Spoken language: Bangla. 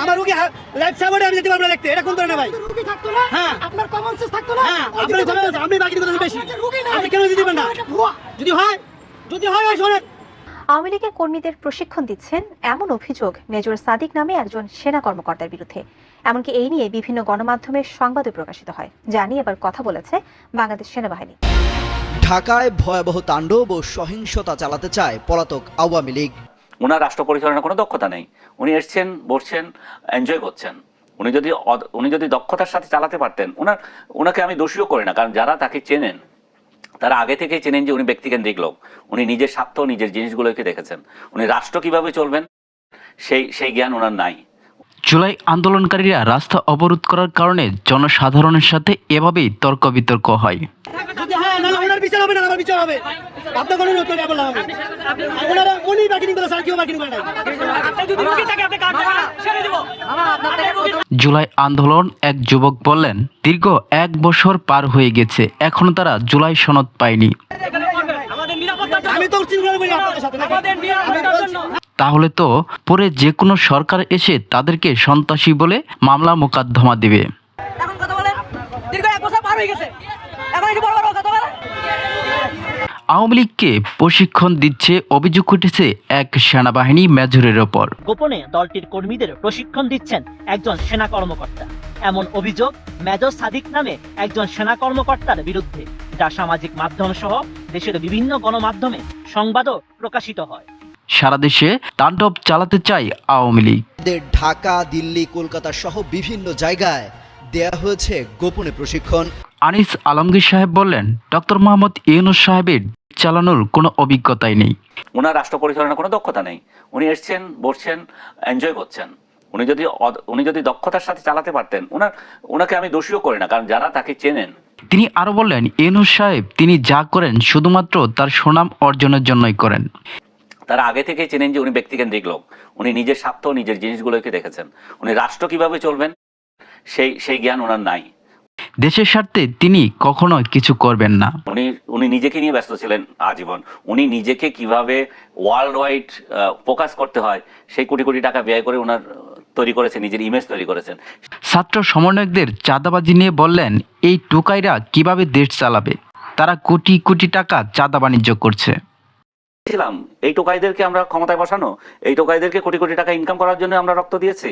আমার রোগী লাইফ সাপোর্টে আমি যেতে পারবো না দেখতে, এটা কোন ধরনের ভাই? রোগী থাকতো না, হ্যাঁ আপনার কমন সেন্স থাকতো না। হ্যাঁ আপনার কথা বলছেন, আপনি বাকি কথা বেশি, রোগী না, আপনি কেন দিতে পারেন না? ভুয়া। যদি হয় ওই শোনেন, আওয়ামী লীগের কর্মীদের প্রশিক্ষণ দিচ্ছেন এমন অভিযোগ মেজর সাদিক নামে একজন সেনা কর্মকর্তার বিরুদ্ধে। এমনকি এই নিয়ে বিভিন্ন গণমাধ্যমের সংবাদও প্রকাশিত হয়, যা নিয়ে এবার কথা বলেছে বাংলাদেশ সেনাবাহিনী। ঢাকায় ভয়াবহ তাণ্ডব ও সহিংসতা চালাতে চায় পলাতক আওয়ামী লীগ। ওনার রাষ্ট্র পরিচালনার কোনো দক্ষতা নেই। উনি এসছেন, বসছেন, এনজয় করছেন। উনি যদি দক্ষতার সাথে চালাতে পারতেন, ওনাকে আমি দোষীও করি না, কারণ যারা তাকে চেনেন তারা আগে থেকেই চেনেন যে উনি ব্যক্তিকেন্দ্রিক লোক। উনি নিজের স্বার্থ, নিজের জিনিসগুলোকে দেখেছেন। উনি রাষ্ট্র কিভাবে চলবেন সেই জ্ঞান ওনার নাই। জুলাই আন্দোলনকারীরা রাস্তা অবরোধ করার কারণে জনসাধারণের সাথে এভাবেই তর্ক বিতর্ক হয়। যদি হয় না ওনার বিচার হবে না, আমার বিচার হবে। আপনার কোনো উত্তর দেব না আমি। ওনারা উনি বাকি করে স্যার, কেউ বাকি করে নাই। জুলাই আন্দোলন এক যুবক বললেন, দীর্ঘ 1 বছর পার হয়ে গেছে, এখনো তারা জুলাই সনদ পায়নি। আমি তো চিন্তা করি আপনাদের সাথে তাহলে তো পরে যে কোনো সরকার এসে তাদেরকে সন্ত্রাসী বলে মামলা মোকদ্দমা দেবে। এখন কথা বলেন, দীর্ঘ 1 বছর পার হয়ে গেছে, এখন একটু বড় বড় কথা বলেন। আওয়ামী লীগকে প্রশিক্ষণ দিচ্ছে অভিযোগ উঠেছে এক সেনাবাহিনী মেজরের ওপর। গোপনে দলটির কর্মীদের প্রশিক্ষণ দিচ্ছেন একজন সেনা কর্মকর্তা। এমন অভিযোগ মেজর সাদিক নামে একজন সেনা কর্মকর্তার বিরুদ্ধে, যা সামাজিক মাধ্যম সহ দেশের বিভিন্ন গণমাধ্যমে সংবাদও প্রকাশিত হয়। সারা দেশে তাণ্ডব চালাতে চায় আওয়ামী লীগ। ঢাকা, দিল্লি, কলকাতা সহ বিভিন্ন জায়গায় দেয়া হয়েছে গোপনে প্রশিক্ষণ। আনিস আলমগীর সাহেব বললেন, ডক্টর মোহাম্মদ ইউনূস সাহেবের চালানোর কোনো অভিজ্ঞতাই নেই। ওনার রাষ্ট্র পরিচালনার কোনো দক্ষতা নেই। উনি এসছেন, বসছেন, এনজয় করছেন। উনি যদি দক্ষতার সাথে চালাতে পারতেন, ওনাকে আমি দোষীও করি না, কারণ যারা তাকে চেনেন। তিনি আরো বললেন, ইউনূস সাহেব তিনি যা করেন শুধুমাত্র তার সুনাম অর্জনের জন্যই করেন। তারা আগে থেকেই চেনেন যে উনি ব্যক্তিকেন্দ্রিক লোক। উনি নিজের স্বার্থ, নিজের জিনিসগুলোকে দেখেছেন। উনি রাষ্ট্র কিভাবে চলবেন সেই জ্ঞান ওনার নাই। দেশের স্বার্থে তিনি কখনো কিছু করবেন না। উনি নিজেকে নিয়ে ব্যস্ত ছিলেন আজীবন। উনি নিজেকে কিভাবে ওয়ার্ল্ড ওয়াইড ফোকাস করতে হয় সেই কোটি কোটি টাকা ব্যয় করে ওনার তৈরি করেছেন, নিজের ইমেজ তৈরি করেছেন। ছাত্র সমন্বয়কদের চাঁদাবাজি নিয়ে বললেন, এই টোকাইরা কিভাবে দেশ চালাবে, তারা কোটি কোটি টাকা চাঁদা বাণিজ্য করছে। এই টোকাইদেরকে আমরা ক্ষমতায় বসানো, এই টোকাইদেরকে কোটি কোটি টাকা ইনকাম করার জন্য আমরা রক্ত দিয়েছি।